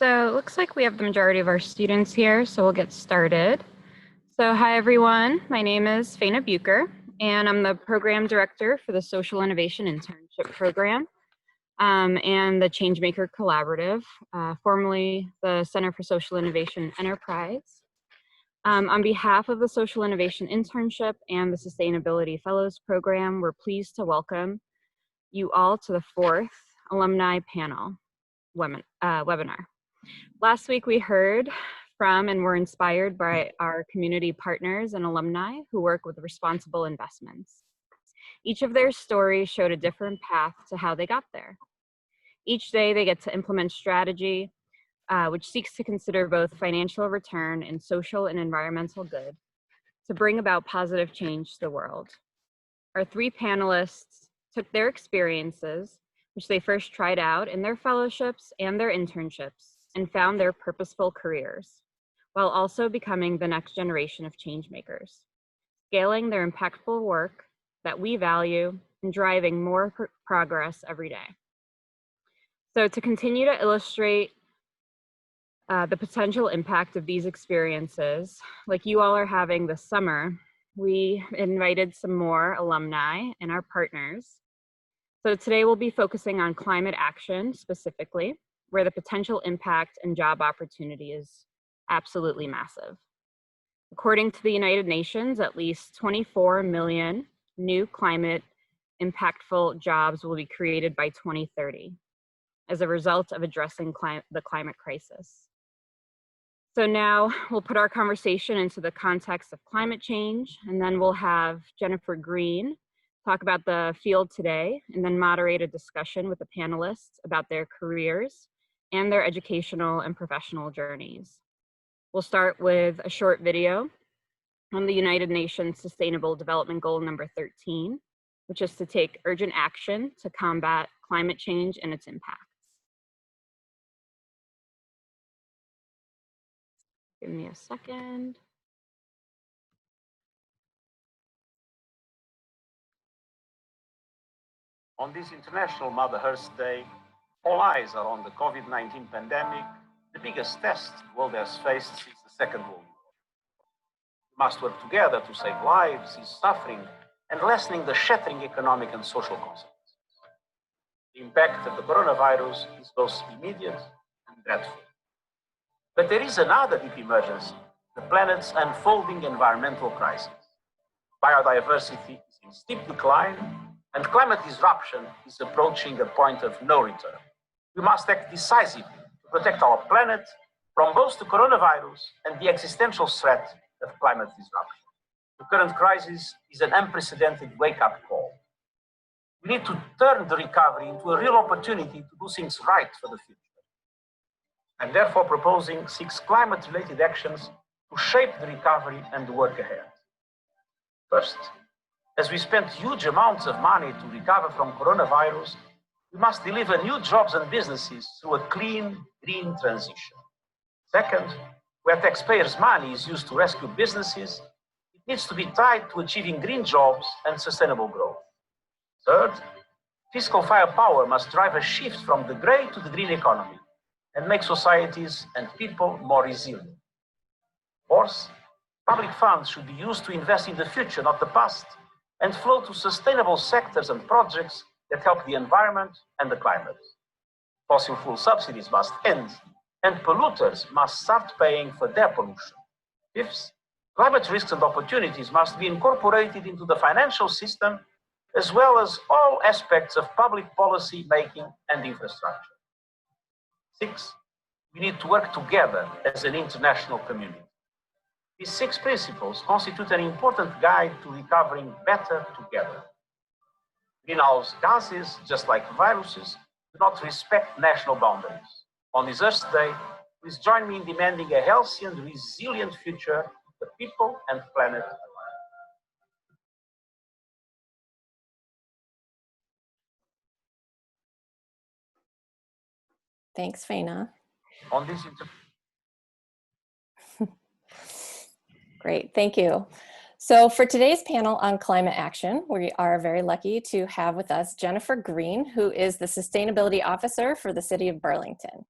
So it looks like we have the majority of our students here, so we'll get started. So hi everyone, my name is Faina Bucher, and I'm the Program Director for the Social Innovation Internship Program and the Changemaker Collaborative, formerly the Center for Social Innovation Enterprise. On behalf of the Social Innovation Internship and the Sustainability Fellows Program, we're pleased to welcome you all to the fourth Alumni Panel webinar. Last week we heard from and were inspired by our community partners and alumni who work with responsible investments. Each of their stories showed a different path to how they got there. Each day they get to implement strategy which seeks to consider both financial return and social and environmental good to bring about positive change to the world. Our three panelists took their experiences, which they first tried out in their fellowships and their internships, and found their purposeful careers, while also becoming the next generation of change makers, scaling their impactful work that we value and driving more progress every day. So to continue to illustrate the potential impact of these experiences, like you all are having this summer, we invited some more alumni and our partners. So today we'll be focusing on climate action specifically, where the potential impact and job opportunity is absolutely massive. According to the United Nations, at least 24 million new climate impactful jobs will be created by 2030 as a result of addressing the climate crisis. So now we'll put our conversation into the context of climate change, and then we'll have Jennifer Green talk about the field today, and then moderate a discussion with the panelists about their careers and their educational and professional journeys. We'll start with a short video on the United Nations Sustainable Development Goal number 13, which is to take urgent action to combat climate change and its impacts. Give me a second. On this International Mother Earth Day, all eyes are on the COVID-19 pandemic, the biggest test the world has faced since the Second World War. We must work together to save lives, ease suffering, and lessening the shattering economic and social consequences. The impact of the coronavirus is both immediate and dreadful. But there is another deep emergency, the planet's unfolding environmental crisis. Biodiversity is in steep decline, and climate disruption is approaching a point of no return. We must act decisively to protect our planet from both the coronavirus and the existential threat of climate disruption. The current crisis is an unprecedented wake-up call. We need to turn the recovery into a real opportunity to do things right for the future. I'm therefore proposing 6 climate-related actions to shape the recovery and the work ahead. First, as we spent huge amounts of money to recover from coronavirus, we must deliver new jobs and businesses through a clean, green transition. Second, where taxpayers' money is used to rescue businesses, it needs to be tied to achieving green jobs and sustainable growth. Third, fiscal firepower must drive a shift from the gray to the green economy and make societies and people more resilient. Fourth, public funds should be used to invest in the future, not the past, and flow to sustainable sectors and projects that help the environment and the climate. Fossil fuel subsidies must end, and polluters must start paying for their pollution. Fifth, climate risks and opportunities must be incorporated into the financial system, as well as all aspects of public policy making and infrastructure. 6, we need to work together as an international community. These 6 principles constitute an important guide to recovering better together. Greenhouse gases, just like viruses, do not respect national boundaries. On this Earth Day, please join me in demanding a healthy and resilient future for people and planet alike. Thanks, Faina. On this Great, thank you. So for today's panel on climate action, we are very lucky to have with us Jennifer Green, who is the Sustainability Officer for the City of Burlington.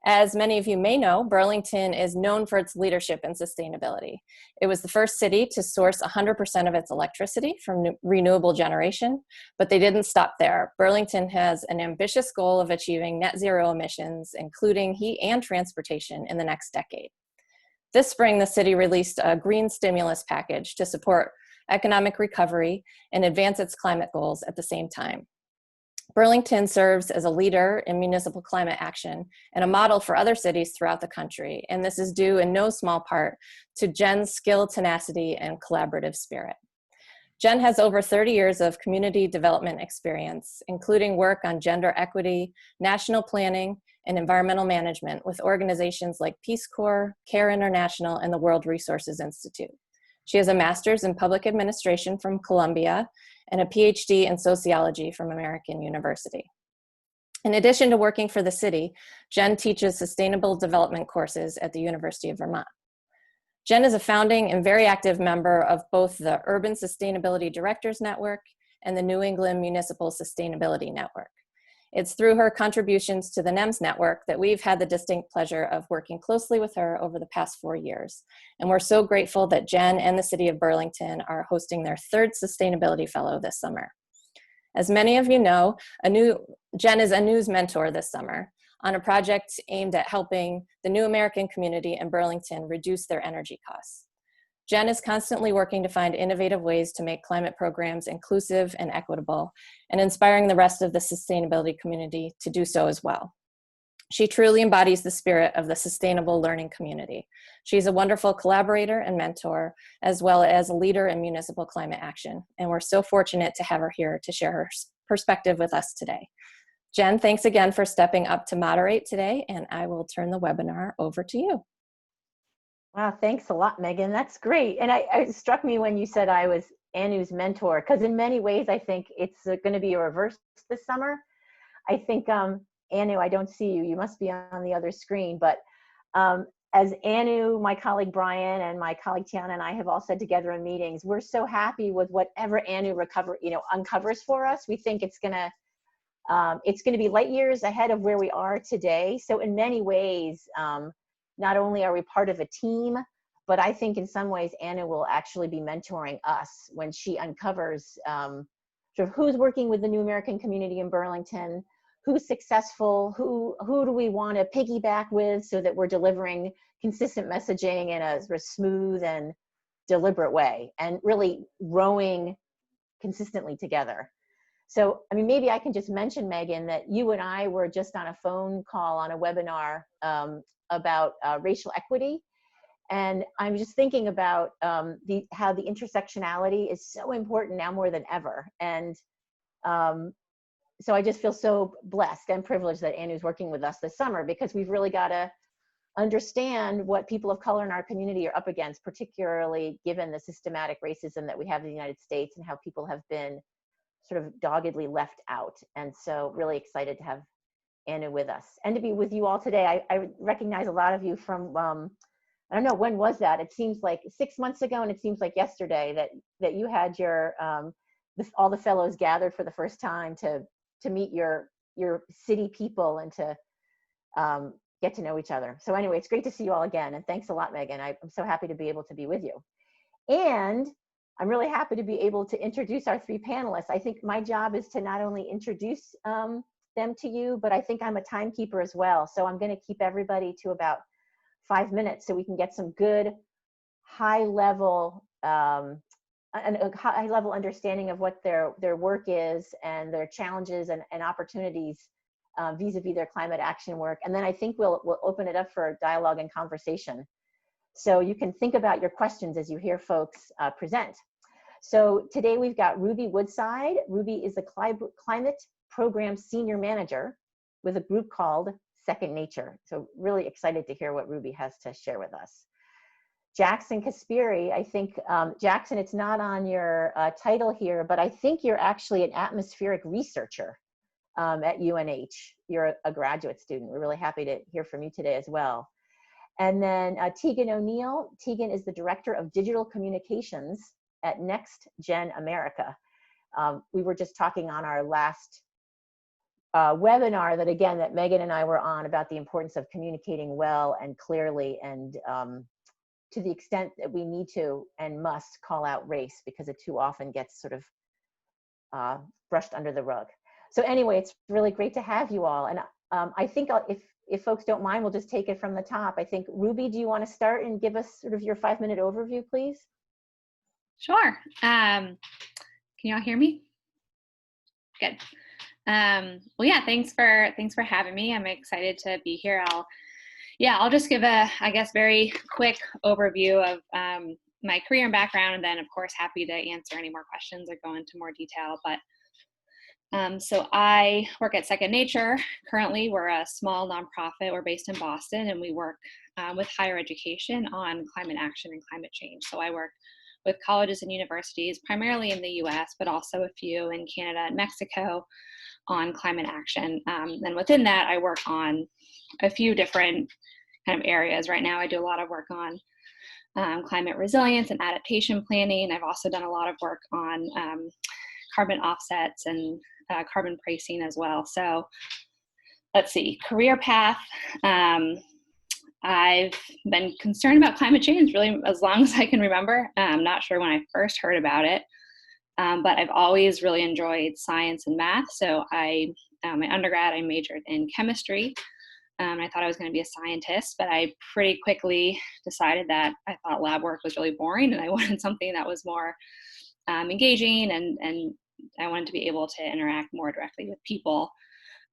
As many of you may know, Burlington is known for its leadership in sustainability. It was the first city to source 100% of its electricity from renewable generation, but they didn't stop there. Burlington has an ambitious goal of achieving net zero emissions, including heat and transportation, in the next decade. This spring, the city released a green stimulus package to support economic recovery and advance its climate goals at the same time. Burlington serves as a leader in municipal climate action and a model for other cities throughout the country, and this is due in no small part to Jen's skill, tenacity, and collaborative spirit. Jen has over 30 years of community development experience, including work on gender equity, national planning, and environmental management with organizations like Peace Corps, CARE International, and the World Resources Institute. She has a master's in public administration from Columbia and a PhD in sociology from American University. In addition to working for the city, Jen teaches sustainable development courses at the University of Vermont. Jen is a founding and very active member of both the Urban Sustainability Directors Network and the New England Municipal Sustainability Network. It's through her contributions to the NEMS network that we've had the distinct pleasure of working closely with her over the past 4 years. And we're so grateful that Jen and the City of Burlington are hosting their 3rd Sustainability Fellow this summer. As many of you know, Jen is a news mentor this summer on a project aimed at helping the New American community in Burlington reduce their energy costs. Jen is constantly working to find innovative ways to make climate programs inclusive and equitable, and inspiring the rest of the sustainability community to do so as well. She truly embodies the spirit of the sustainable learning community. She's a wonderful collaborator and mentor, as well as a leader in municipal climate action, and we're so fortunate to have her here to share her perspective with us today. Jen, thanks again for stepping up to moderate today, and I will turn the webinar over to you. Wow, thanks a lot, Megan. That's great. And it struck me when you said I was Anu's mentor, because in many ways, I think it's going to be a reverse this summer. I think, Anu, I don't see you. You must be on the other screen. But as Anu, my colleague Brian, and my colleague Tiana and I have all said together in meetings, we're so happy with whatever Anu uncovers for us. We think it's going to be light years ahead of where we are today. So in many ways, not only are we part of a team, but I think in some ways Anna will actually be mentoring us when she uncovers sort of who's working with the New American community in Burlington, who's successful, who do we want to piggyback with so that we're delivering consistent messaging in a sort of smooth and deliberate way, and really rowing consistently together. So, I mean, maybe I can just mention, Megan, that you and I were just on a phone call on a webinar about racial equity. And I'm just thinking about how the intersectionality is so important now more than ever. And so I just feel so blessed and privileged that Anu's working with us this summer, because we've really got to understand what people of color in our community are up against, particularly given the systematic racism that we have in the United States and how people have been sort of doggedly left out. And so really excited to have Anu with us and to be with you all today. I recognize a lot of you from, I don't know, when was that? It seems like 6 months ago, and it seems like yesterday that you had your, all the fellows gathered for the first time to meet your city people and to get to know each other. So anyway, it's great to see you all again. And thanks a lot, Megan. I'm so happy to be able to be with you. And I'm really happy to be able to introduce our 3 panelists. I think my job is to not only introduce them to you, but I think I'm a timekeeper as well. So I'm going to keep everybody to about 5 minutes so we can get some good high-level understanding of what their work is and their challenges and opportunities vis-a-vis their climate action work. And then I think we'll open it up for dialogue and conversation. So you can think about your questions as you hear folks present. So today we've got Ruby Woodside. Ruby is the Climate Program Senior Manager with a group called Second Nature. So really excited to hear what Ruby has to share with us. Jackson Kasperi, I think, Jackson, it's not on your title here, but I think you're actually an atmospheric researcher at UNH. You're a graduate student. We're really happy to hear from you today as well. And then Tegan O'Neill. Tegan is the Director of Digital Communications at Next Gen America. We were just talking on our last webinar that, again, that Megan and I were on about the importance of communicating well and clearly, and to the extent that we need to and must call out race, because it too often gets sort of brushed under the rug. So anyway, it's really great to have you all. And I think if folks don't mind, we'll just take it from the top. I think, Ruby, do you want to start and give us sort of your 5-minute overview, please? Sure. Can you all hear me? Good. Well, yeah, thanks for having me. I'm excited to be here. I'll just give a, I guess, very quick overview of my career and background, and then of course happy to answer any more questions or go into more detail. But so I work at Second Nature. Currently, we're a small nonprofit. We're based in Boston, and we work with higher education on climate action and climate change. So I work with colleges and universities, primarily in the US, but also a few in Canada and Mexico on climate action. And within that, I work on a few different kind of areas. Right now, I do a lot of work on climate resilience and adaptation planning. I've also done a lot of work on carbon offsets and carbon pricing as well. So let's see, career path. I've been concerned about climate change really as long as I can remember. I'm not sure when I first heard about it, but I've always really enjoyed science and math. So my undergrad, I majored in chemistry. I thought I was going to be a scientist, but I pretty quickly decided that I thought lab work was really boring and I wanted something that was more engaging, and I wanted to be able to interact more directly with people.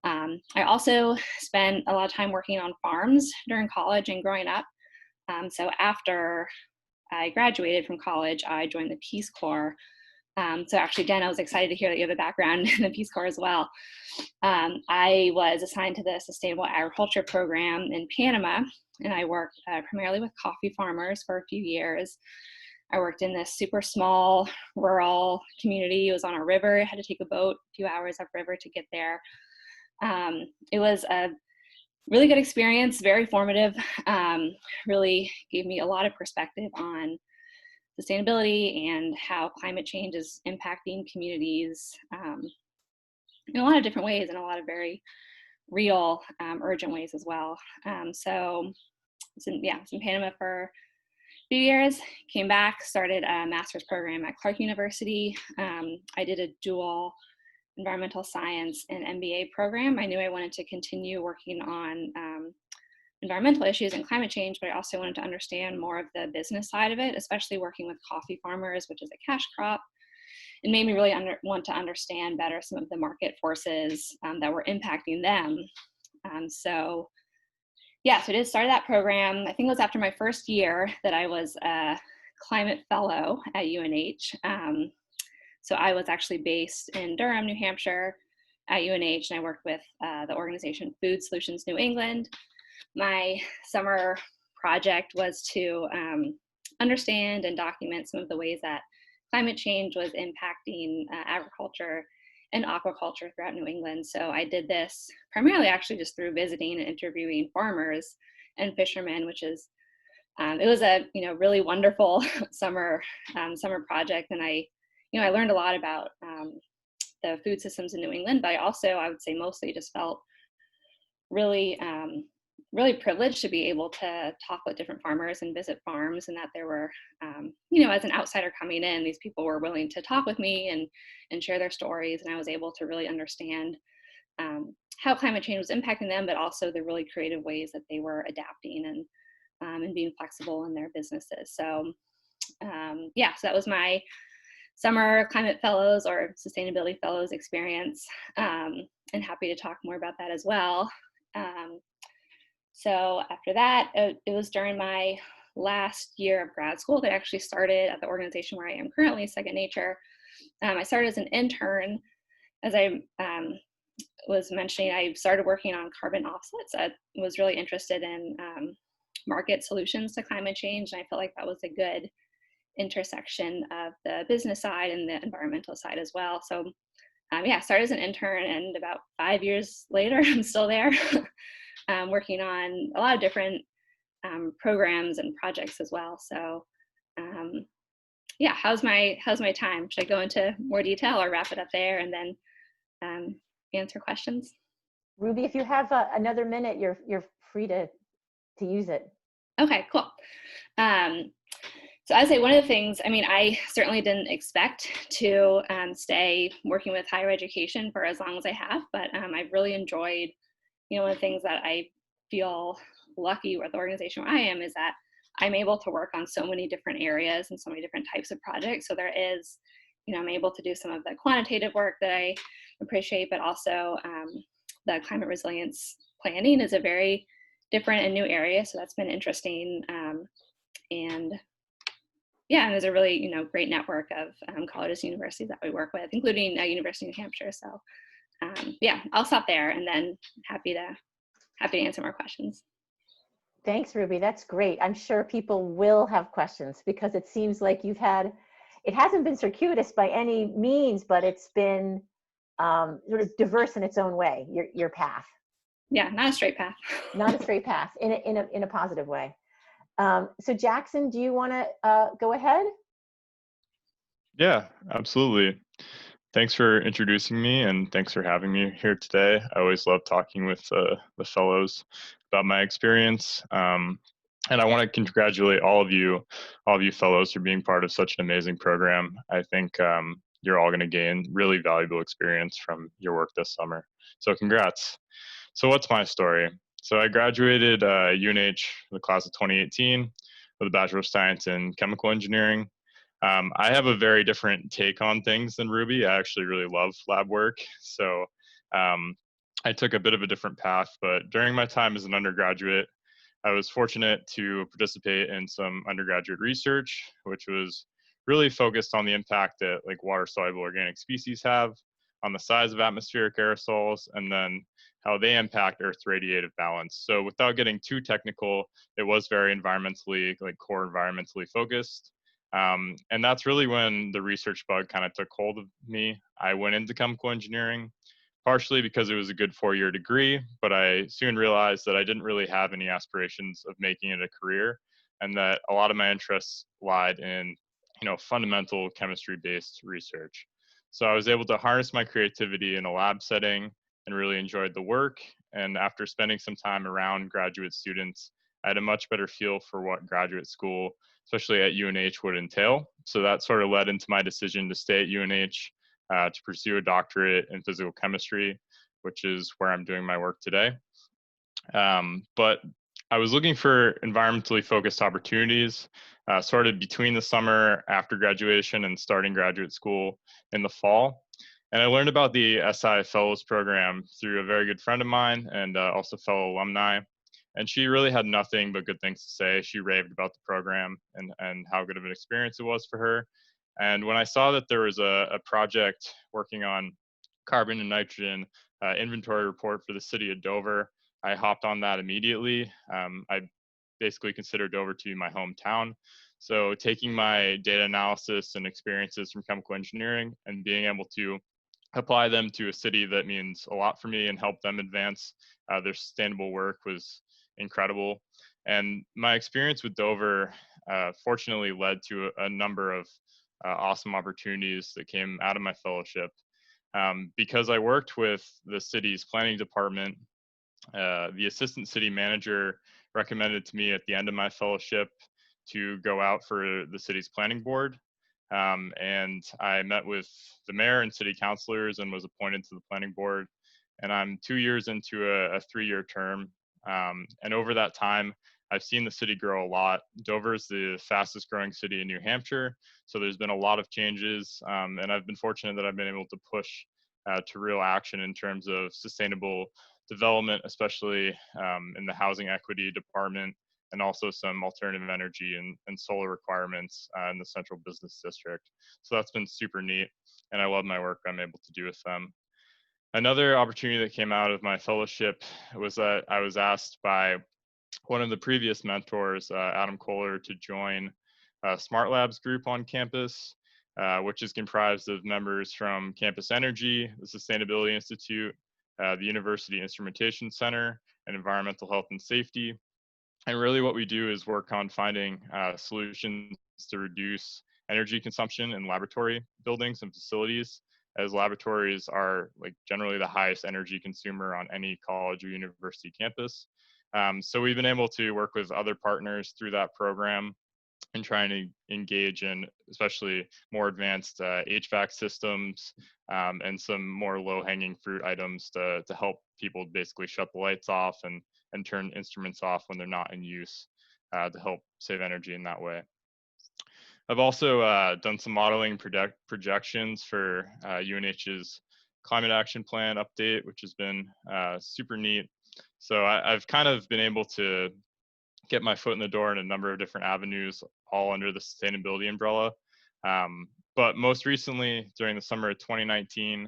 I also spent a lot of time working on farms during college and growing up. So after I graduated from college, I joined the Peace Corps. So actually, Jen, I was excited to hear that you have a background in the Peace Corps as well. I was assigned to the Sustainable Agriculture Program in Panama, and I worked primarily with coffee farmers for a few years. I worked in this super small rural community. It was on a river. I had to take a boat a few hours upriver to get there. It was a really good experience, very formative, really gave me a lot of perspective on sustainability and how climate change is impacting communities in a lot of different ways, and a lot of very real, urgent ways as well. So it's in Panama for a few years, came back, started a master's program at Clark University. I did a dual environmental science and MBA program. I knew I wanted to continue working on environmental issues and climate change, but I also wanted to understand more of the business side of it, especially working with coffee farmers, which is a cash crop. It made me really want to understand better some of the market forces that were impacting them. So I did start that program. I think it was after my first year that I was a climate fellow at UNH. So I was actually based in Durham, New Hampshire at UNH, and I worked with the organization Food Solutions New England. My summer project was to understand and document some of the ways that climate change was impacting agriculture and aquaculture throughout New England. So I did this primarily actually just through visiting and interviewing farmers and fishermen, which is, it was a really wonderful summer project. And I learned a lot about the food systems in New England, but I would say mostly just felt really privileged to be able to talk with different farmers and visit farms, and that there were, as an outsider coming in, these people were willing to talk with me and share their stories, and I was able to really understand how climate change was impacting them, but also the really creative ways that they were adapting and being flexible in their businesses. So so that was my summer climate fellows or sustainability fellows experience, and happy to talk more about that as well. So after that, it was during my last year of grad school that I actually started at the organization where I am currently, Second Nature. I started as an intern. As I was mentioning, I started working on carbon offsets. I was really interested in market solutions to climate change, and I felt like that was a good intersection of the business side and the environmental side as well. So I started as an intern, and about 5 years later, I'm still there. Working on a lot of different programs and projects as well. So how's my time? Should I go into more detail or wrap it up there and then answer questions? Ruby, if you have another minute, you're free to use it. Okay, cool. So I'd say one of the things, I mean, I certainly didn't expect to stay working with higher education for as long as I have, but I've really enjoyed, one of the things that I feel lucky with the organization where I am is that I'm able to work on so many different areas and so many different types of projects. So there is, I'm able to do some of the quantitative work that I appreciate, but also the climate resilience planning is a very different and new area. So that's been interesting. And yeah, and there's a really, great network of colleges and universities that we work with, including University of New Hampshire. So yeah, I'll stop there and then happy to answer more questions. Thanks, Ruby. That's great. I'm sure people will have questions because it seems like it hasn't been circuitous by any means, but it's been sort of diverse in its own way, your path. Yeah, not a straight path. Not a straight path in a positive way. So Jackson, do you want to go ahead? Yeah, absolutely. Thanks for introducing me and thanks for having me here today. I always love talking with the fellows about my experience. And I want to congratulate all of you fellows for being part of such an amazing program. I think you're all going to gain really valuable experience from your work this summer. So congrats. So what's my story? So I graduated UNH in the class of 2018 with a Bachelor of Science in Chemical Engineering. I have a very different take on things than Ruby. I actually really love lab work. So I took a bit of a different path, but during my time as an undergraduate, I was fortunate to participate in some undergraduate research, which was really focused on the impact that like water-soluble organic species have on the size of atmospheric aerosols, and then how they impact Earth's radiative balance. So without getting too technical, it was very environmentally, like core environmentally focused. And that's really when the research bug kind of took hold of me. I went into chemical engineering, partially because it was a good 4-year degree, but I soon realized that I didn't really have any aspirations of making it a career, and that a lot of my interests lied in, fundamental chemistry-based research. So I was able to harness my creativity in a lab setting and really enjoyed the work. And after spending some time around graduate students, I had a much better feel for what graduate school, especially at UNH, would entail. So that sort of led into my decision to stay at UNH to pursue a doctorate in physical chemistry, which is where I'm doing my work today. But I was looking for environmentally focused opportunities sort of between the summer after graduation and starting graduate school in the fall. And I learned about the SI Fellows Program through a very good friend of mine and also fellow alumni. And she really had nothing but good things to say. She raved about the program and how good of an experience it was for her. And when I saw that there was a project working on carbon and nitrogen inventory report for the city of Dover, I hopped on that immediately. I basically consider Dover to be my hometown. So taking my data analysis and experiences from chemical engineering and being able to apply them to a city that means a lot for me and help them advance their sustainable work was incredible. And my experience with Dover fortunately led to a number of awesome opportunities that came out of my fellowship. Because I worked with the city's planning department, the assistant city manager recommended to me at the end of my fellowship to go out for the city's planning board. And I met with the mayor and city councilors and was appointed to the planning board. And I'm 2 years into a 3-year term. And over that time, I've seen the city grow a lot. Dover is the fastest growing city in New Hampshire. So there's been a lot of changes. And I've been fortunate that I've been able to push to real action in terms of sustainable development, especially in the housing equity department, and also some alternative energy and solar requirements in the central business district. So that's been super neat. And I love my work I'm able to do with them. Another opportunity that came out of my fellowship was that I was asked by one of the previous mentors, Adam Kohler, to join Smart Labs group on campus, which is comprised of members from Campus Energy, the Sustainability Institute, the University Instrumentation Center, and Environmental Health and Safety. And really what we do is work on finding solutions to reduce energy consumption in laboratory buildings and facilities. as laboratories are like generally the highest energy consumer on any college or university campus. So we've been able to work with other partners through that program and trying to engage in especially more advanced HVAC systems and some more low-hanging fruit items to help people basically shut the lights off and turn instruments off when they're not in use to help save energy in that way. I've also done some modeling projections for UNH's climate action plan update, which has been super neat. So I've kind of been able to get my foot in the door in a number of different avenues, all under the sustainability umbrella. But most recently, during the summer of 2019,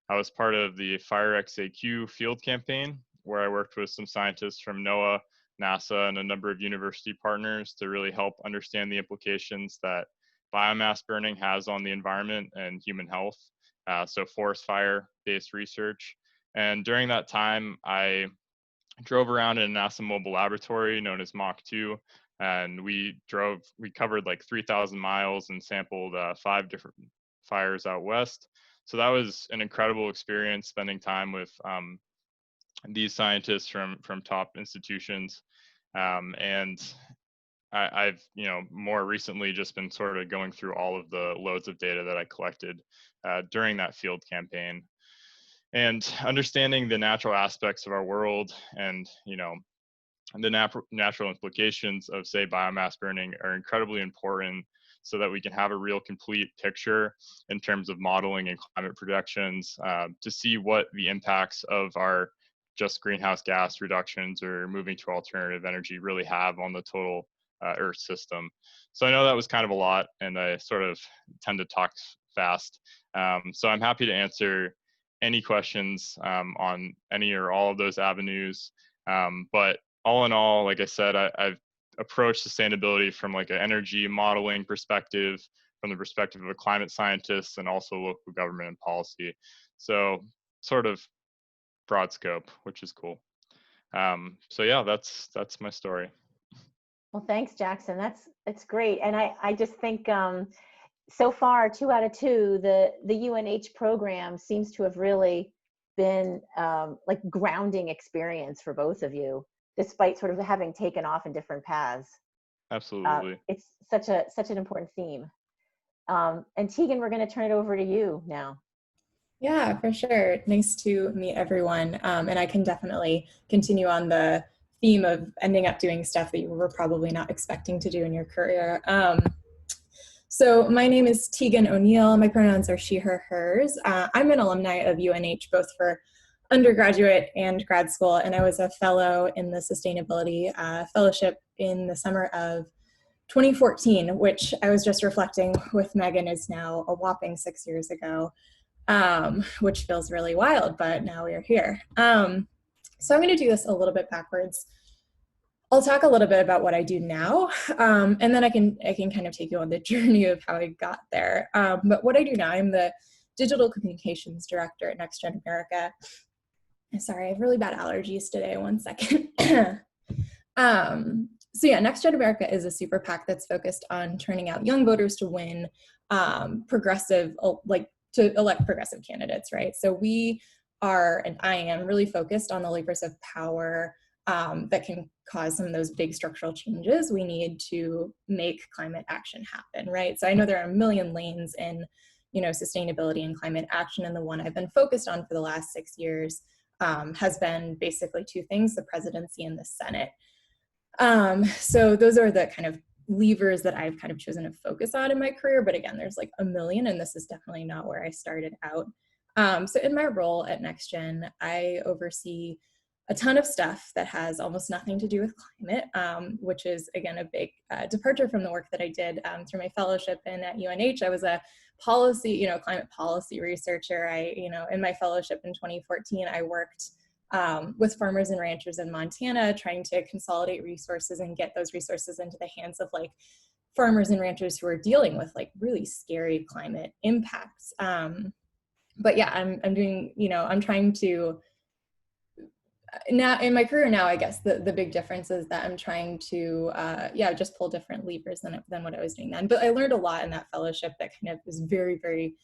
I was part of the FireXAQ field campaign, where I worked with some scientists from NOAA, NASA, and a number of university partners to really help understand the implications that biomass burning has on the environment and human health. So forest fire-based research. And during that time, I drove around in a NASA mobile laboratory known as Mach 2, and we covered like 3,000 miles and sampled 5 different fires out west. So that was an incredible experience, spending time with these scientists from top institutions. And I've, more recently just been sort of going through all of the loads of data that I collected during that field campaign. And understanding the natural aspects of our world and, the natural implications of, say, biomass burning are incredibly important so that we can have a real complete picture in terms of modeling and climate projections to see what the impacts of our just greenhouse gas reductions or moving to alternative energy really have on the total Earth system. So I know that was kind of a lot, and I sort of tend to talk fast. So I'm happy to answer any questions on any or all of those avenues. But all in all, like I said, I've approached sustainability from like an energy modeling perspective, from the perspective of a climate scientist, and also local government and policy. So sort of broad scope, which is cool. So yeah, that's my story. Well, thanks, Jackson. That's great. And I just think so far, 2 out of 2, the UNH program seems to have really been like grounding experience for both of you, despite sort of having taken off in different paths. Absolutely. It's such an important theme. And Tegan, we're going to turn it over to you now. Yeah, for sure. Nice to meet everyone. And I can definitely continue on the theme of ending up doing stuff that you were probably not expecting to do in your career. So my name is Tegan O'Neill. My pronouns are she, her, hers. I'm an alumni of UNH, both for undergraduate and grad school, and I was a fellow in the Sustainability Fellowship in the summer of 2014, which I was just reflecting with Megan is now a whopping 6 years ago, which feels really wild, but now we're here. So I'm going to do this a little bit backwards. I'll talk a little bit about what I do now, and then I can kind of take you on the journey of how I got there. But what I do now, I'm the Digital Communications Director at Next Gen America. Sorry, I have really bad allergies today. One second. So yeah, Next Gen America is a super PAC that's focused on turning out young voters to win to elect progressive candidates, right? So we are, and I am really focused on the levers of power that can cause some of those big structural changes we need to make climate action happen, right? So I know there are a million lanes in, sustainability and climate action, and the one I've been focused on for the last 6 years has been basically 2 things: the presidency and the Senate. So those are the kind of levers that I've kind of chosen to focus on in my career. But again, there's like a million, and this is definitely not where I started out. So in my role at Next Gen, I oversee a ton of stuff that has almost nothing to do with climate, which is, again, a big departure from the work that I did through my fellowship. And at UNH, I was a policy, climate policy researcher. In my fellowship in 2014, I worked with farmers and ranchers in Montana, trying to consolidate resources and get those resources into the hands of like farmers and ranchers who are dealing with like really scary climate impacts. But yeah, I'm doing, I'm trying to, now in my career now, I guess the big difference is that I'm trying to, just pull different levers than what I was doing then. But I learned a lot in that fellowship that kind of was very, very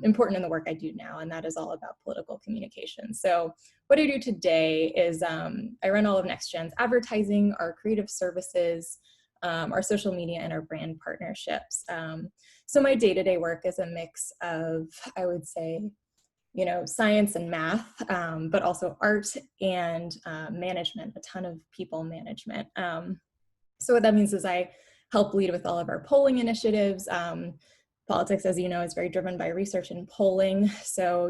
important in the work I do now, and that is all about political communication. So what I do today is I run all of NextGen's advertising, our creative services, our social media, and our brand partnerships. So my day-to-day work is a mix of, I would say, science and math, but also art and management, a ton of people management. So what that means is I help lead with all of our polling initiatives. Politics, as you know, is very driven by research and polling. So,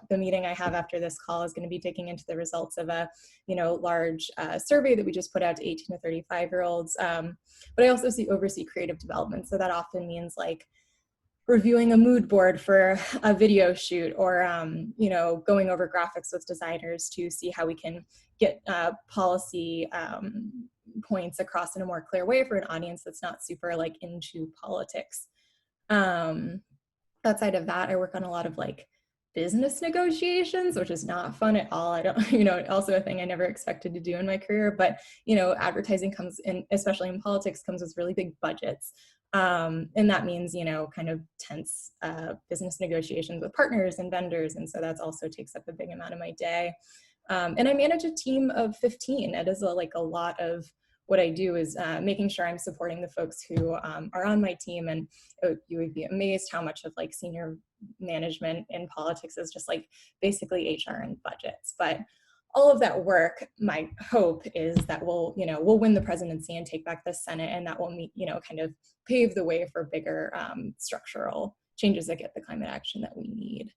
the meeting I have after this call is going to be digging into the results of a, large survey that we just put out to 18 to 35-year-olds. But I also oversee creative development. So that often means like reviewing a mood board for a video shoot, or going over graphics with designers to see how we can get policy points across in a more clear way for an audience that's not super like into politics. Outside of that, I work on a lot of like business negotiations, which is not fun at all. I don't, also a thing I never expected to do in my career, but advertising comes in, especially in politics, comes with really big budgets. And that means, kind of tense business negotiations with partners and vendors. And so that also takes up a big amount of my day. And I manage a team of 15. It is a lot of what I do is making sure I'm supporting the folks who are on my team. And you would be amazed how much of like senior management in politics is just like basically HR and budgets. But all of that work, my hope is that we'll win the presidency and take back the Senate, and that will kind of pave the way for bigger structural changes that get the climate action that we need.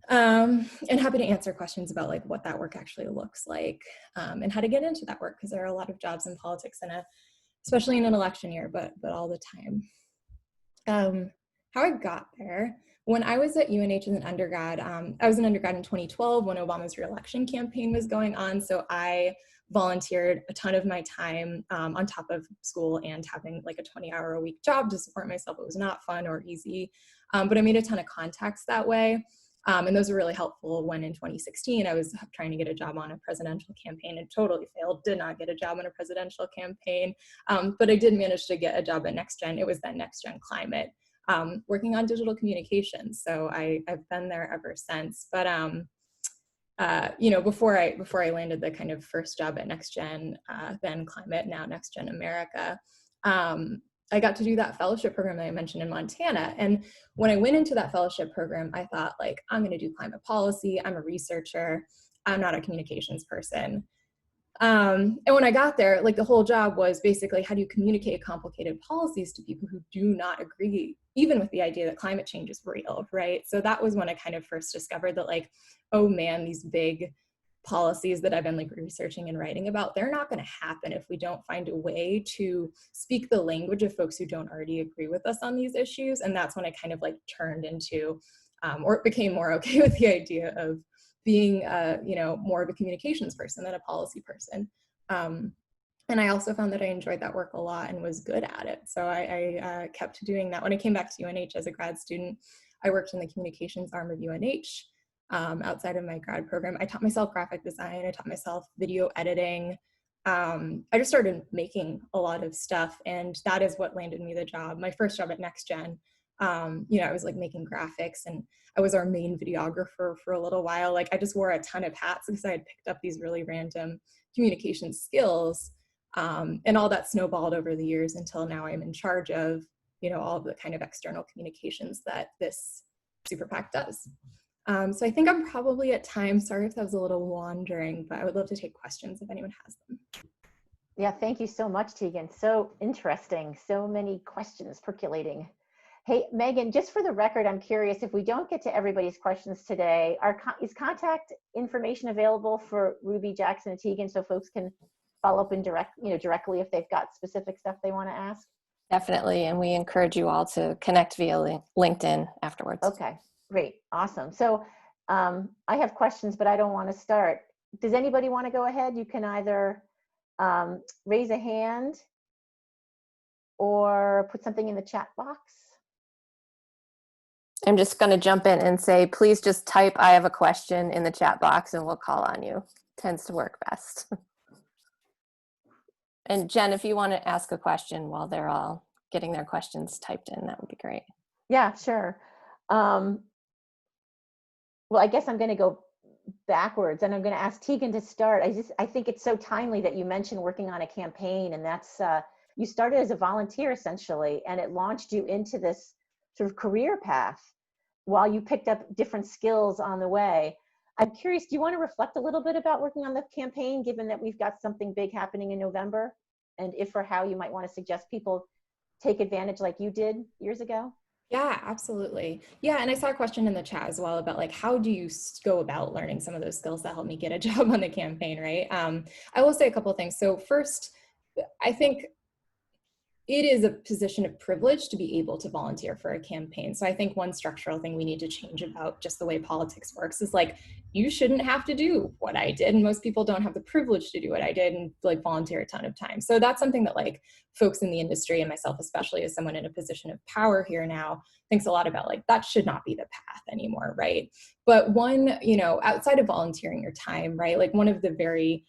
And happy to answer questions about like what that work actually looks like, and how to get into that work, because there are a lot of jobs in politics especially in an election year, but all the time. How I got there. When I was at UNH as an undergrad, I was an undergrad in 2012 when Obama's re-election campaign was going on. So I volunteered a ton of my time on top of school and having like a 20-hour-a-week job to support myself. It was not fun or easy, but I made a ton of contacts that way. And those were really helpful when in 2016, I was trying to get a job on a presidential campaign and totally failed, did not get a job on a presidential campaign. But I did manage to get a job at NextGen. It was then NextGen Climate, working on digital communications. So I've been there ever since. But before I landed the kind of first job at NextGen, then Climate, now NextGen America, I got to do that fellowship program that I mentioned in Montana. And when I went into that fellowship program, I thought like, I'm going to do climate policy. I'm a researcher. I'm not a communications person. And when I got there, like the whole job was basically, how do you communicate complicated policies to people who do not agree, even with the idea that climate change is real, right? So that was when I kind of first discovered that like, oh man, these big policies that I've been like researching and writing about, they're not going to happen if we don't find a way to speak the language of folks who don't already agree with us on these issues. And that's when I kind of like turned into, or became more okay with the idea of being, more of a communications person than a policy person. And I also found that I enjoyed that work a lot and was good at it. So I kept doing that. When I came back to UNH as a grad student, I worked in the communications arm of UNH. Outside of my grad program, I taught myself graphic design. I taught myself video editing. I just started making a lot of stuff, and that is what landed me the job. My first job at NextGen, I was like making graphics, and I was our main videographer for a little while. Like I just wore a ton of hats because I had picked up these really random communication skills, and all that snowballed over the years until now I'm in charge of, all of the kind of external communications that this super PAC does. So I think I'm probably at time. Sorry if that was a little wandering, but I would love to take questions if anyone has them. Yeah, thank you so much, Tegan. So interesting. So many questions percolating. Hey, Megan, just for the record, I'm curious, if we don't get to everybody's questions today, is contact information available for Ruby, Jackson, and Tegan so folks can follow up directly if they've got specific stuff they want to ask? Definitely, and we encourage you all to connect via LinkedIn afterwards. Okay. Great. Awesome. So I have questions, but I don't want to start. Does anybody want to go ahead? You can either raise a hand or put something in the chat box. I'm just going to jump in and say, please just type, I have a question in the chat box and we'll call on you. Tends to work best. And Jen, if you want to ask a question while they're all getting their questions typed in, that would be great. Yeah, sure. Well, I guess I'm going to go backwards, and I'm going to ask Tegan to start. I think it's so timely that you mentioned working on a campaign, and that's you started as a volunteer essentially, and it launched you into this sort of career path while you picked up different skills on the way. I'm curious, do you want to reflect a little bit about working on the campaign, given that we've got something big happening in November, and if or how you might want to suggest people take advantage like you did years ago? Yeah, absolutely. Yeah, and I saw a question in the chat as well about like, how do you go about learning some of those skills that help me get a job on the campaign, right? I will say a couple of things. So first, I think it is a position of privilege to be able to volunteer for a campaign. So I think one structural thing we need to change about just the way politics works is like, you shouldn't have to do what I did. And most people don't have the privilege to do what I did and like volunteer a ton of time. So that's something that like folks in the industry and myself, especially as someone in a position of power here now, thinks a lot about like, that should not be the path anymore, right? But one, you know, outside of volunteering your time, right? Like one of the very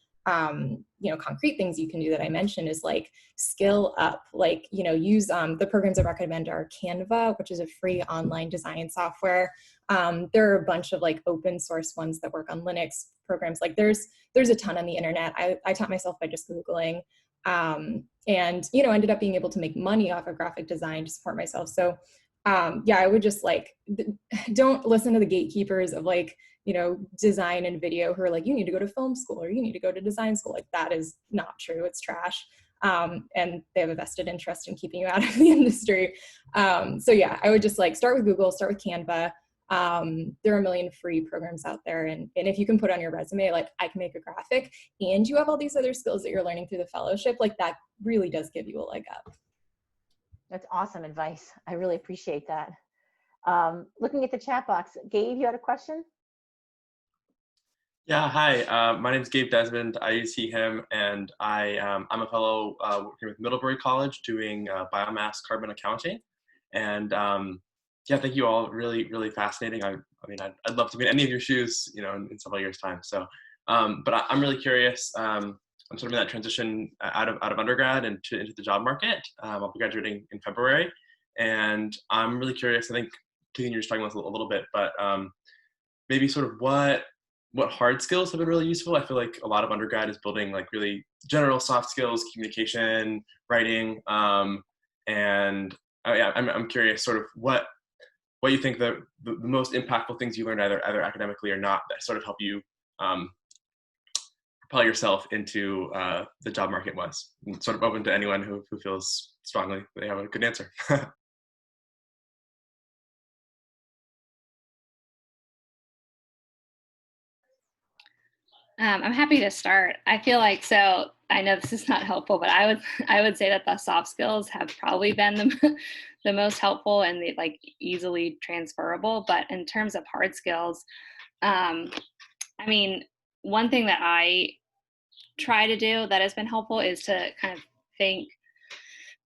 you know, concrete things you can do that I mentioned is like skill up, like, you know, use the programs I recommend are Canva, which is a free online design software. There are a bunch of like open source ones that work on Linux programs. Like there's a ton on the internet. I taught myself by just Googling and, you know, ended up being able to make money off of graphic design to support myself. So yeah, I would just like, don't listen to the gatekeepers of like, you know, design and video who are like, you need to go to film school or you need to go to design school. Like that is not true. It's trash. And they have a vested interest in keeping you out of the industry. So yeah, I would just like start with Google, start with Canva. There are a million free programs out there. And if you can put on your resume, like I can make a graphic and you have all these other skills that you're learning through the fellowship, like that really does give you a leg up. That's awesome advice. I really appreciate that. Looking at the chat box, Gabe, you had a question? Yeah, hi. My name is Gabe Desmond. I use he, him, and I'm a fellow working with Middlebury College doing biomass carbon accounting. And yeah, thank you all. Really, really fascinating. I mean, I'd love to be in any of your shoes, you know, in several years' time. So, but I'm really curious. I'm sort of in that transition out of undergrad and into the job market. I'll be graduating in February, and I'm really curious. I think Tegan, you were talking about this a little bit, but maybe sort of what hard skills have been really useful. I feel like a lot of undergrad is building like really general soft skills, communication, writing, and yeah, I'm curious sort of what you think the most impactful things you learned either academically or not that sort of help you propel yourself into the job market was. I'm sort of open to anyone who feels strongly they have a good answer. I'm happy to start. I feel like, so I know this is not helpful, but I would say that the soft skills have probably been the most helpful and the like easily transferable. But in terms of hard skills, I mean, one thing that I try to do that has been helpful is to kind of think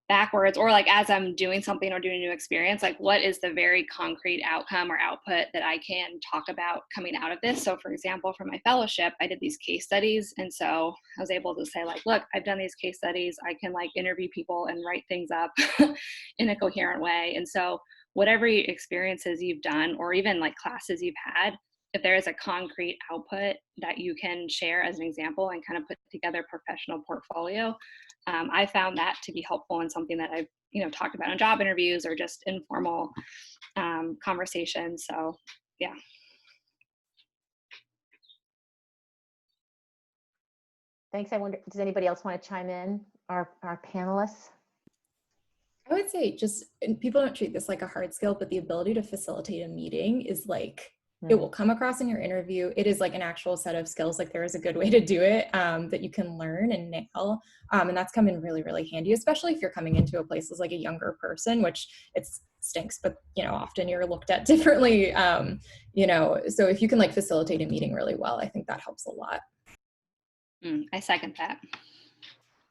backwards, or like as I'm doing something or doing a new experience, like what is the very concrete outcome or output that I can talk about coming out of this. So for example, for my fellowship, I did these case studies. And so I was able to say like, look, I've done these case studies. I can like interview people and write things up in a coherent way. And so whatever experiences you've done, or even like classes you've had, if there is a concrete output that you can share as an example and kind of put together a professional portfolio, I found that to be helpful and something that I've, you know, talked about in job interviews or just informal conversations. So yeah. Thanks. I wonder, does anybody else want to chime in? Our panelists? I would say just, and people don't treat this like a hard skill, but the ability to facilitate a meeting is like, it will come across in your interview. It is like an actual set of skills. Like there is a good way to do it that you can learn and nail. And that's come in really, really handy, especially if you're coming into a place as like a younger person, which it stinks, but you know, often you're looked at differently, you know, so if you can like facilitate a meeting really well, I think that helps a lot. I second that.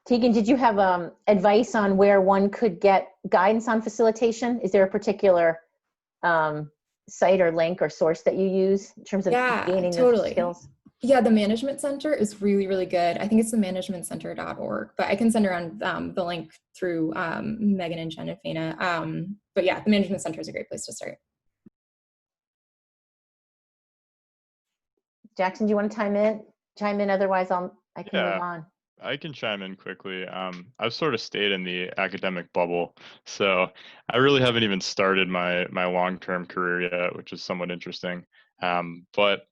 Tegan, did you have advice on where one could get guidance on facilitation? Is there a particular site or link or source that you use in terms of gaining those skills? Yeah, the Management Center is really, really good. I think it's the managementcenter.org, but I can send around the link through Megan and Jen and Faina. But yeah, the Management Center is a great place to start. Jackson, do you want to chime in? Otherwise I can move Yeah, on. I can chime in quickly. I've sort of stayed in the academic bubble, so I really haven't even started my long-term career yet, which is somewhat interesting. But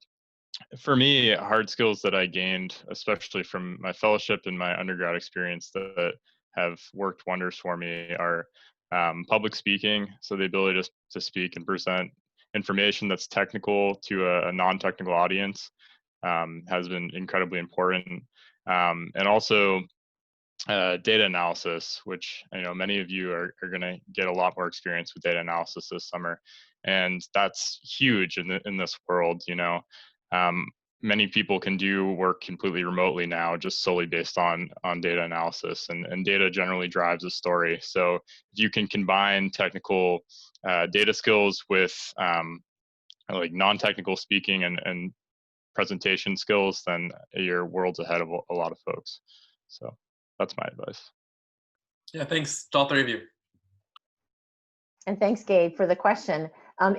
for me, hard skills that I gained, especially from my fellowship and my undergrad experience that have worked wonders for me, are public speaking. So the ability to speak and present information that's technical to a non-technical audience has been incredibly important. And also data analysis, which I know many of you are going to get a lot more experience with data analysis this summer, and that's huge in this world. Um, Many people can do work completely remotely now, just solely based on data analysis, and data generally drives a story. So if you can combine technical data skills with like non-technical speaking and presentation skills, then you're worlds ahead of a lot of folks. So that's my advice. Yeah, thanks to all three of you. And thanks, Gabe, for the question.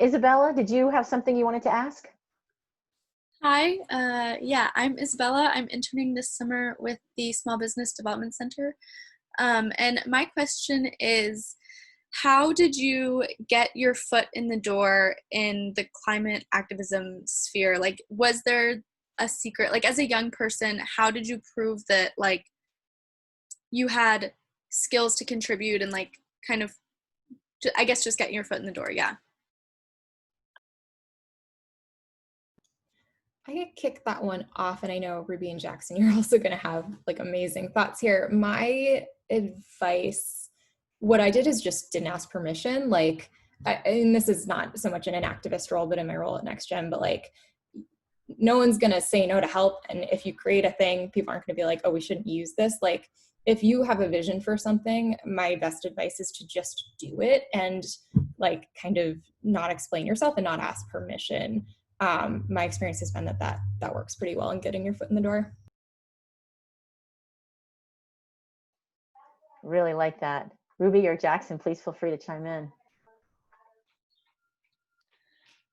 Isabella, did you have something you wanted to ask? Hi, yeah, I'm Isabella. I'm interning this summer with the Small Business Development Center. And my question is, how did you get your foot in the door in the climate activism sphere? Like, was there a secret, like as a young person, how did you prove that like you had skills to contribute and like kind of, I guess, just getting your foot in the door? Yeah. I could kick that one off, and I know Ruby and Jackson, you're also going to have like amazing thoughts here. My advice, what I did is just didn't ask permission. Like, and this is not so much in an activist role, but in my role at NextGen, but like, no one's going to say no to help. And if you create a thing, people aren't going to be like, oh, we shouldn't use this. Like, if you have a vision for something, my best advice is to just do it and like kind of not explain yourself and not ask permission. My experience has been that works pretty well in getting your foot in the door. Really like that. Ruby or Jackson, please feel free to chime in.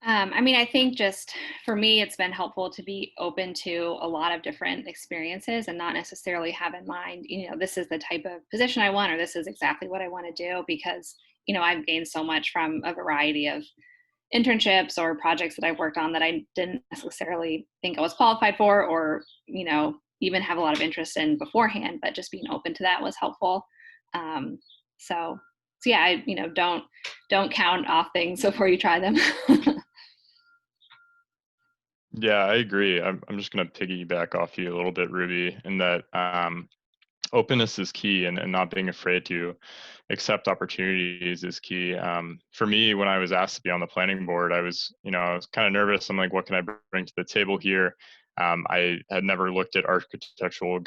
I mean, I think just for me, it's been helpful to be open to a lot of different experiences and not necessarily have in mind, this is the type of position I want, or this is exactly what I want to do, because, I've gained so much from a variety of internships or projects that I've worked on that I didn't necessarily think I was qualified for, or, even have a lot of interest in beforehand, but just being open to that was helpful. So yeah, I, don't count off things before you try them. Yeah, I agree. I'm just going to piggyback off you a little bit, Ruby, in that openness is key, and not being afraid to accept opportunities is key. For me, when I was asked to be on the planning board, I was kind of nervous. I'm like, what can I bring to the table here? I had never looked at architectural,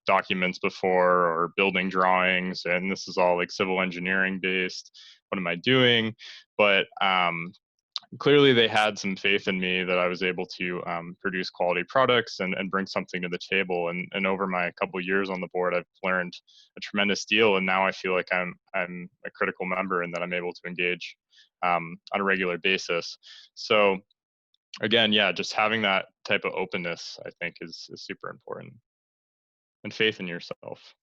documents before, or building drawings, and this is all like civil engineering based. What am I doing? But clearly they had some faith in me that I was able to produce quality products and bring something to the table. And over my couple of years on the board, I've learned a tremendous deal. And now I feel like I'm a critical member and that I'm able to engage on a regular basis. So again, yeah, just having that type of openness, I think, is super important, and faith in yourself.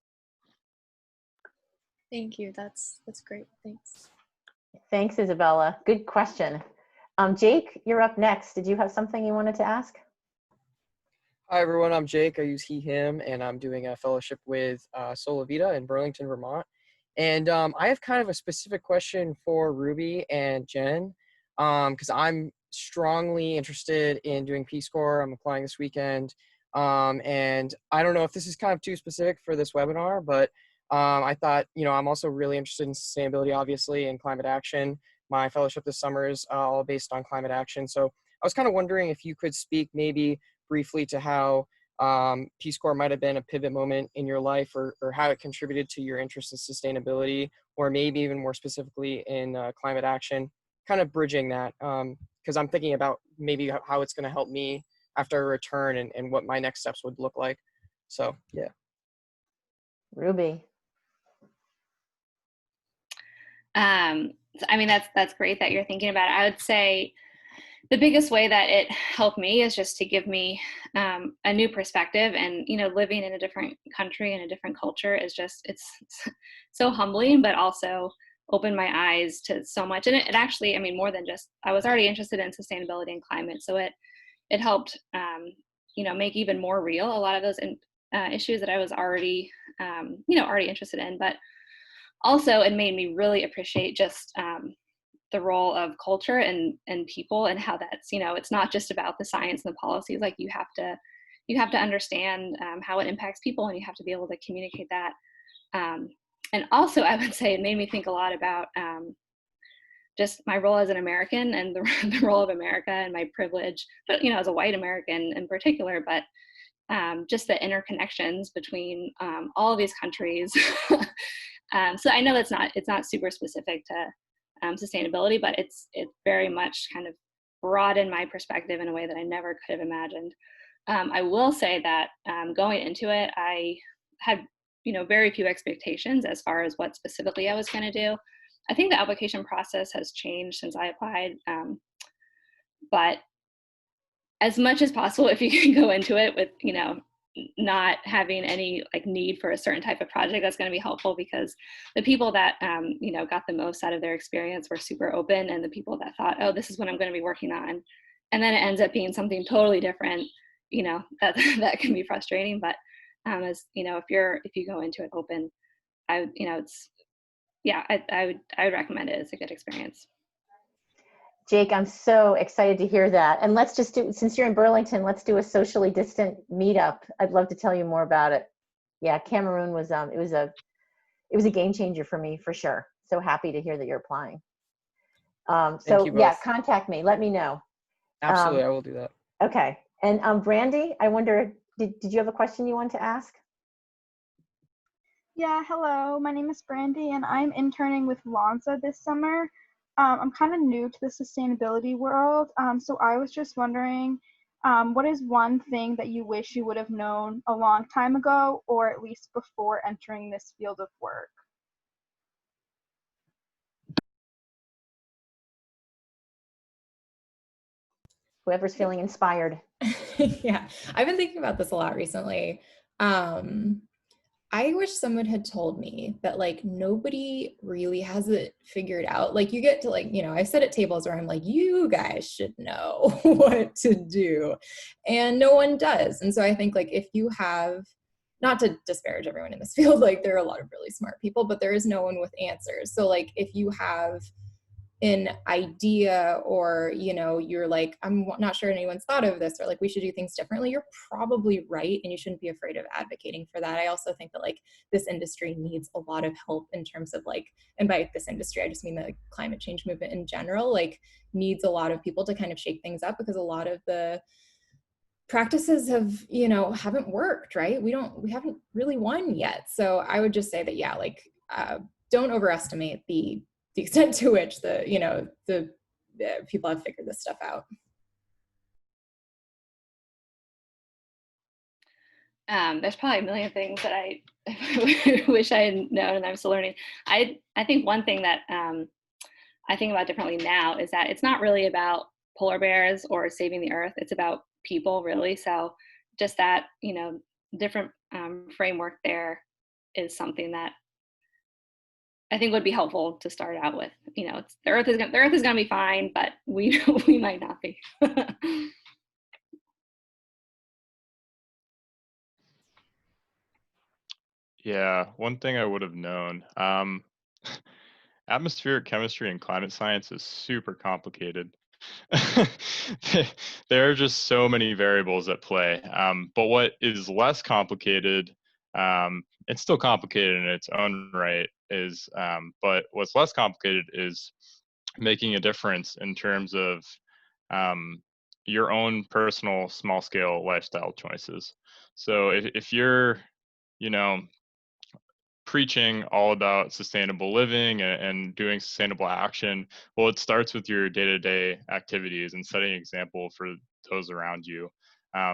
Thank you. That's great. Thanks. Thanks, Isabella. Good question. Jake, you're up next. Did you have something you wanted to ask? Hi, everyone. I'm Jake. I use he, him, and I'm doing a fellowship with Sola Vita in Burlington, Vermont. And I have kind of a specific question for Ruby and Jen, because I'm strongly interested in doing Peace Corps. I'm applying this weekend. And I don't know if this is kind of too specific for this webinar, but I thought, I'm also really interested in sustainability, obviously, and climate action. My fellowship this summer is all based on climate action. So I was kind of wondering if you could speak maybe briefly to how Peace Corps might have been a pivot moment in your life, or how it contributed to your interest in sustainability, or maybe even more specifically in climate action, kind of bridging that, because I'm thinking about maybe how it's going to help me after I return, and what my next steps would look like. So, yeah. Ruby. I mean, that's great that you're thinking about it. I would say the biggest way that it helped me is just to give me a new perspective. And, you know, living in a different country and a different culture is just, it's so humbling, but also opened my eyes to so much. And it actually, I mean, more than just, I was already interested in sustainability and climate. So it helped, you know, make even more real a lot of those issues that I was already, you know, already interested in. But also it made me really appreciate just the role of culture and people, and how that's, you know, it's not just about the science and the policies. Like you have to understand how it impacts people, and you have to be able to communicate that. And also I would say it made me think a lot about just my role as an American, and the role of America and my privilege, but, you know, as a white American in particular, but just the interconnections between all of these countries. So I know it's not super specific to sustainability, but it very much kind of broadened my perspective in a way that I never could have imagined. I will say that going into it, I had, you know, very few expectations as far as what specifically I was going to do. I think the application process has changed since I applied, but as much as possible, if you can go into it with, you know, not having any like need for a certain type of project, that's going to be helpful, because the people that you know, got the most out of their experience were super open, and the people that thought, oh, this is what I'm going to be working on, and then it ends up being something totally different, you know, that can be frustrating. But as you know, if you go into it open, you know, it's, yeah, I would recommend it. It's a good experience. Jake, I'm so excited to hear that. And let's just do, since you're in Burlington, let's do a socially distant meetup. I'd love to tell you more about it. Yeah, Cameroon was it was a game changer for me, for sure. So happy to hear that you're applying. So yeah, contact me. Let me know. Absolutely, I will do that. Okay. And Brandy, I wonder, did you have a question you want to ask? Yeah, hello. My name is Brandy, and I'm interning with Lonza this summer. I'm kind of new to the sustainability world, so I was just wondering, what is one thing that you wish you would have known a long time ago, or at least before entering this field of work? Whoever's feeling inspired. Yeah, I've been thinking about this a lot recently. I wish someone had told me that like nobody really has it figured out. Like you get to like, you know, I sit at tables where I'm like, you guys should know what to do, and no one does. And so I think like if you have, not to disparage everyone in this field, like there are a lot of really smart people, but there is no one with answers. So like if you have an idea, or, you know, you're like, I'm not sure anyone's thought of this, or like we should do things differently, you're probably right, and you shouldn't be afraid of advocating for that. I also think that like this industry needs a lot of help in terms of like, and by this industry I just mean the climate change movement in general, like needs a lot of people to kind of shake things up, because a lot of the practices have, you know, haven't worked, right? We haven't really won yet. So I would just say that, yeah, like don't overestimate the extent to which the people have figured this stuff out. There's probably a million things that I wish I had known, and I'm still learning. I think one thing that I think about differently now is that it's not really about polar bears or saving the earth. It's about people, really. So just that, you know, different framework there is something that I think would be helpful to start out with. You know, the earth is gonna be fine, but we might not be. Yeah, one thing I would have known. Atmospheric chemistry and climate science is super complicated. There are just so many variables at play. But what is less complicated, it's still complicated in its own right, but what's less complicated is making a difference in terms of your own personal small scale lifestyle choices. So if you're, you know, preaching all about sustainable living and doing sustainable action, well, it starts with your day-to-day activities and setting an example for those around you,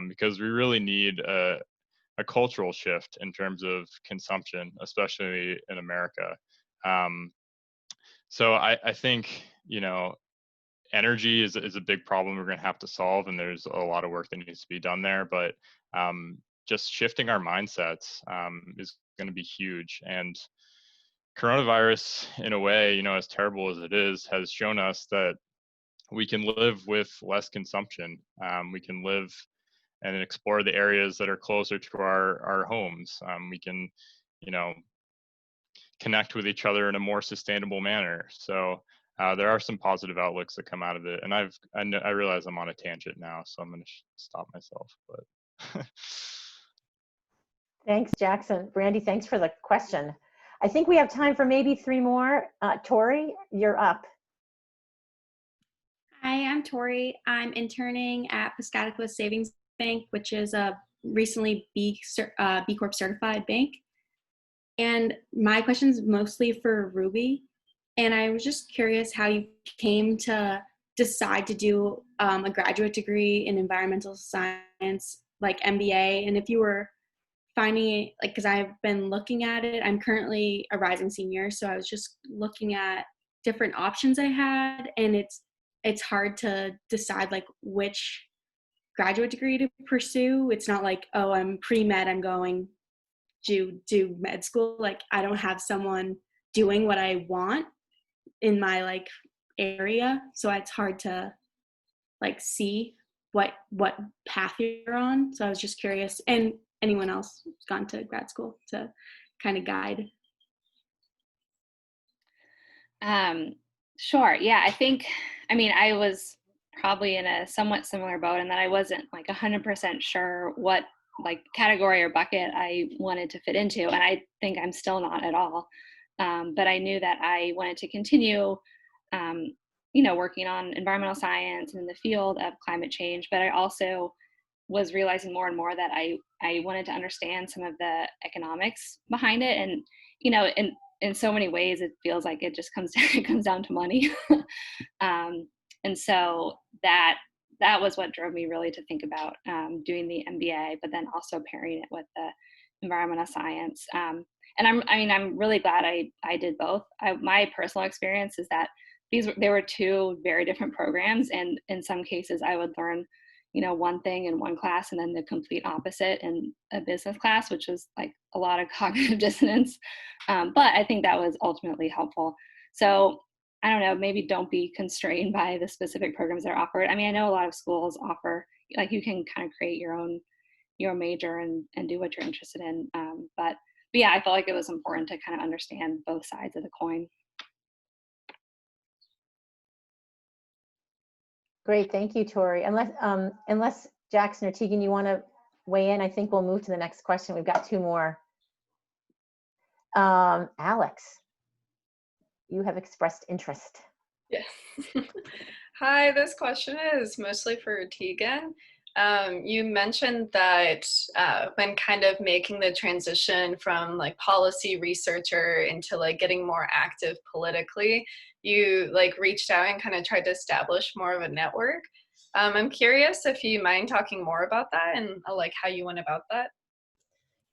because we really need a cultural shift in terms of consumption, especially in America. So I think, you know, energy is a big problem we're going to have to solve, and there's a lot of work that needs to be done there. But just shifting our mindsets is going to be huge. And coronavirus, in a way, you know, as terrible as it is, has shown us that we can live with less consumption. We can live and explore the areas that are closer to our homes. We can, you know, connect with each other in a more sustainable manner. So there are some positive outlooks that come out of it. And I realize I'm on a tangent now, so I'm going to stop myself. But Thanks, Jackson. Brandy, thanks for the question. I think we have time for maybe 3 more. Tori, you're up. Hi, I'm Tori. I'm interning at Piscataqua Savings Bank, which is a recently B Corp certified bank. And my question is mostly for Ruby. And I was just curious how you came to decide to do a graduate degree in environmental science, like MBA, and if you were finding, like, because I've been looking at it, I'm currently a rising senior, so I was just looking at different options I had, and it's hard to decide like which graduate degree to pursue. It's not like, oh, I'm pre-med, I'm going to do med school. Like, I don't have someone doing what I want in my like area, so it's hard to like see what path you're on. So I was just curious, and anyone else who's gone to grad school, to kind of guide. Sure. Yeah, I mean, I was probably in a somewhat similar boat in that I wasn't like 100% sure what like category or bucket I wanted to fit into. And I think I'm still not at all. But I knew that I wanted to continue, you know, working on environmental science in the field of climate change. But I also was realizing more and more that I wanted to understand some of the economics behind it. And, you know, in so many ways, it feels like it just comes down to money. And so that was what drove me really to think about doing the MBA, but then also pairing it with the environmental science. And I'm really glad I did both. My personal experience is that they were 2 very different programs, and in some cases I would learn, you know, one thing in one class and then the complete opposite in a business class, which was like a lot of cognitive dissonance. But I think that was ultimately helpful. So I don't know, maybe don't be constrained by the specific programs that are offered. I mean, I know a lot of schools offer, like, you can kind of create your own major and do what you're interested in. But yeah, I felt like it was important to kind of understand both sides of the coin. Great, thank you, Tori. Unless Jackson or Tegan, you want to weigh in, I think we'll move to the next question. We've got 2 more. Alex, you have expressed interest. Yes. Hi, this question is mostly for Tegan. You mentioned that when kind of making the transition from like policy researcher into like getting more active politically, you like reached out and kind of tried to establish more of a network. I'm curious if you mind talking more about that and like how you went about that.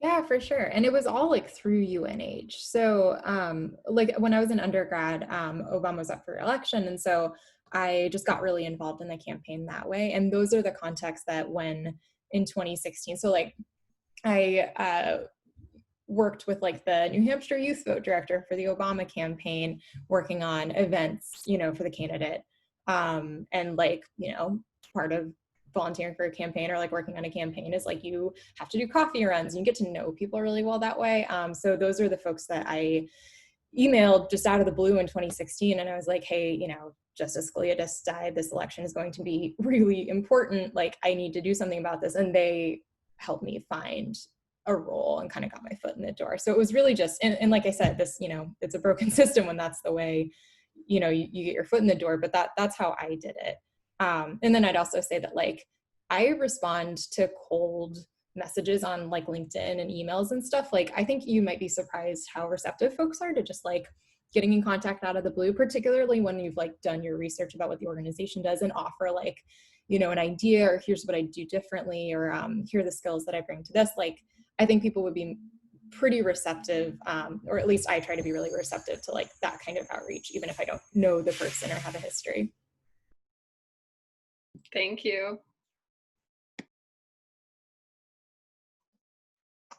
Yeah, for sure. And it was all like through UNH. So like when I was an undergrad, Obama was up for election. And so I just got really involved in the campaign that way. And those are the contexts that when in 2016, so like I worked with like the New Hampshire Youth Vote Director for the Obama campaign, working on events, you know, for the candidate. And like, you know, part of volunteering for a campaign or like working on a campaign is like you have to do coffee runs and you get to know people really well that way. So those are the folks that I emailed just out of the blue in 2016. And I was like, hey, you know, Justice Scalia just died. This election is going to be really important. Like, I need to do something about this. And they helped me find a role and kind of got my foot in the door. So it was really just, and like I said, this, you know, it's a broken system when that's the way, you know, you get your foot in the door, but that's how I did it. And then I'd also say that like, I respond to cold messages on like LinkedIn and emails and stuff. Like, I think you might be surprised how receptive folks are to just like getting in contact out of the blue, particularly when you've like done your research about what the organization does and offer like, you know, an idea or here's what I do differently, or here are the skills that I bring to this. Like, I think people would be pretty receptive, or at least I try to be really receptive to like that kind of outreach, even if I don't know the person or have a history. Thank you.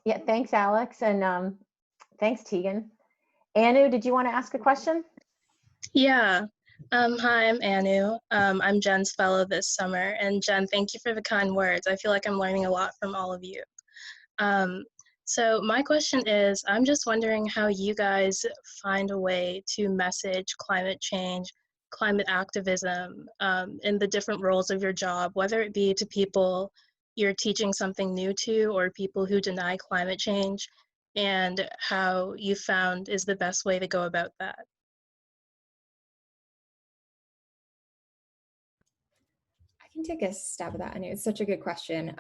Yeah, thanks, Alex, and thanks, Tegan. Anu, did you want to ask a question? Yeah. Hi, I'm Anu. I'm Jen's fellow this summer. And Jen, thank you for the kind words. I feel like I'm learning a lot from all of you. So my question is, I'm just wondering how you guys find a way to message climate change, climate activism in the different roles of your job, whether it be to people you're teaching something new to or people who deny climate change, and how you found is the best way to go about that. I can take a stab at that, and it's such a good question.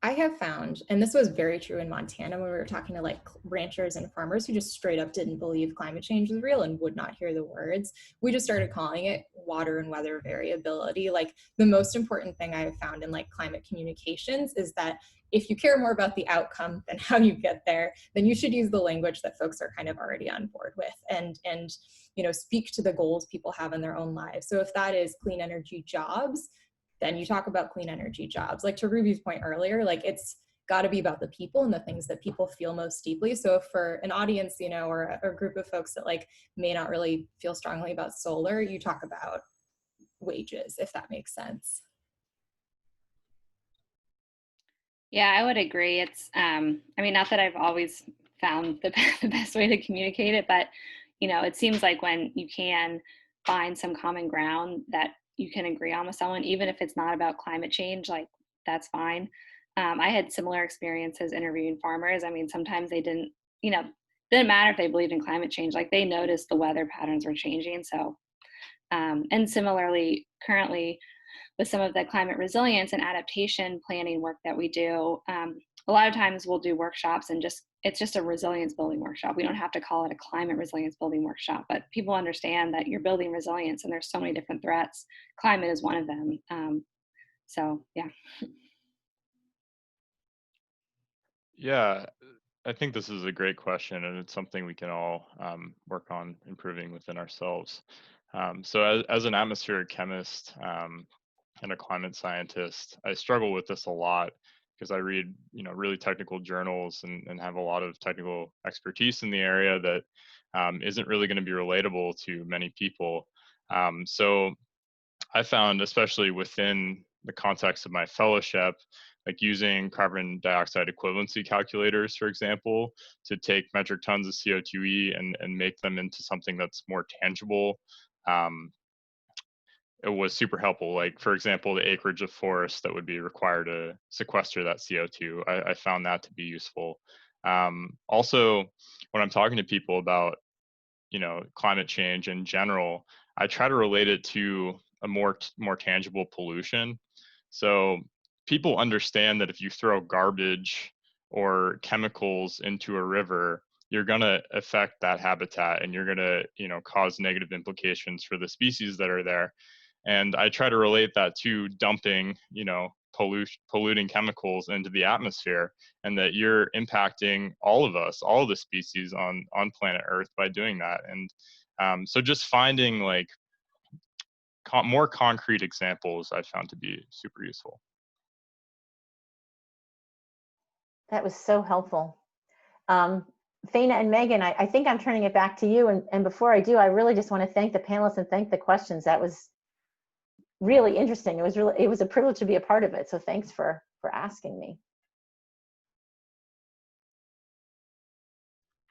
I have found, and this was very true in Montana when we were talking to like ranchers and farmers who just straight up didn't believe climate change was real and would not hear the words. We just started calling it water and weather variability. Like the most important thing I have found in like climate communications is that if you care more about the outcome than how you get there, then you should use the language that folks are kind of already on board with and you know, speak to the goals people have in their own lives. So if that is clean energy jobs, then you talk about clean energy jobs. Like to Ruby's point earlier, like it's got to be about the people and the things that people feel most deeply. So if for an audience, you know, or a group of folks that like may not really feel strongly about solar, you talk about wages, if that makes sense. Yeah, I would agree. It's, I mean, not that I've always found the best way to communicate it, but, you know, it seems like when you can find some common ground that you can agree on with someone, even if it's not about climate change, like that's fine. I had similar experiences interviewing farmers. I mean, sometimes they didn't, you know, didn't matter if they believed in climate change, like they noticed the weather patterns were changing. So, and similarly, currently, with some of the climate resilience and adaptation planning work that we do, a lot of times we'll do workshops and it's just a resilience building workshop. We don't have to call it a climate resilience building workshop, but people understand that you're building resilience and there's so many different threats. Climate is one of them. So yeah. Yeah, I think this is a great question, and it's something we can all work on improving within ourselves. So as an atmospheric chemist and a climate scientist, I struggle with this a lot because I read, you know, really technical journals and have a lot of technical expertise in the area that isn't really going to be relatable to many people. So I found, especially within the context of my fellowship, like using carbon dioxide equivalency calculators, for example, to take metric tons of CO2e and make them into something that's more tangible. It was super helpful. Like, for example, the acreage of forest that would be required to sequester that CO2. I found that to be useful. Also, when I'm talking to people about, you know, climate change in general, I try to relate it to a more tangible pollution. So people understand that if you throw garbage or chemicals into a river, you're going to affect that habitat and you're going to, you know, cause negative implications for the species that are there. And I try to relate that to dumping, you know, polluting chemicals into the atmosphere, and that you're impacting all of us, all of the species on planet Earth by doing that. And so just finding like more concrete examples I found to be super useful. That was so helpful. Faina and Megan, I think I'm turning it back to you. And before I do, I really just want to thank the panelists and thank the questions. That was really interesting. It was a privilege to be a part of it. So thanks for asking me.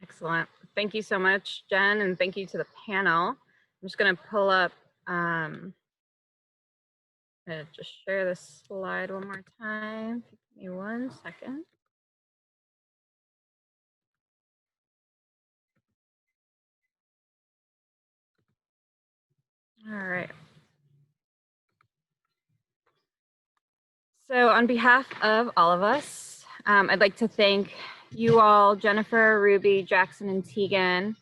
Excellent. Thank you so much, Jen, and thank you to the panel. I'm just going to pull up, I'm going to just share this slide one more time. Give me 1 second. All right. So on behalf of all of us, I'd like to thank you all, Jennifer, Ruby, Jackson, and Tegan,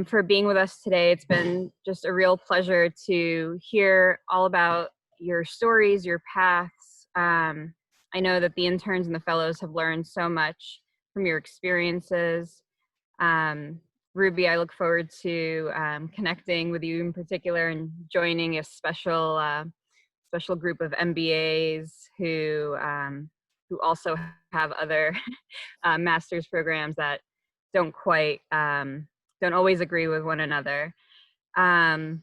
for being with us today. It's been just a real pleasure to hear all about your stories, your paths. I know that the interns and the fellows have learned so much from your experiences. Ruby, I look forward to connecting with you in particular and joining a special special group of MBAs who also have other master's programs that don't always agree with one another. And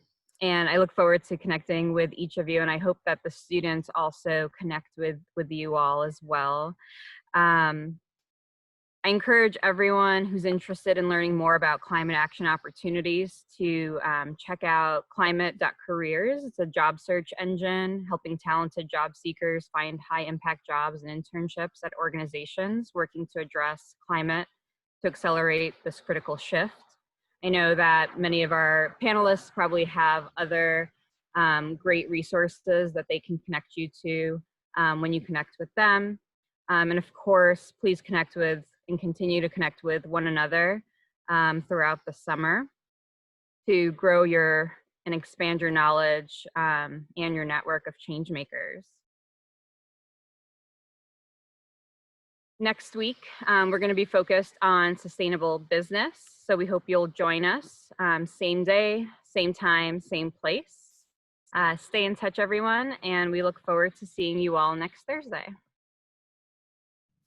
I look forward to connecting with each of you, and I hope that the students also connect with you all as well. I encourage everyone who's interested in learning more about climate action opportunities to check out climate.careers. It's a job search engine helping talented job seekers find high impact jobs and internships at organizations working to address climate to accelerate this critical shift. I know that many of our panelists probably have other great resources that they can connect you to when you connect with them. And of course, please connect with and continue to connect with one another throughout the summer to grow and expand your knowledge and your network of change makers. Next week, we're going to be focused on sustainable business. So we hope you'll join us same day, same time, same place. Stay in touch, everyone, and we look forward to seeing you all next Thursday.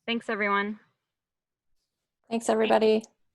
Thanks, everyone. Thanks, everybody.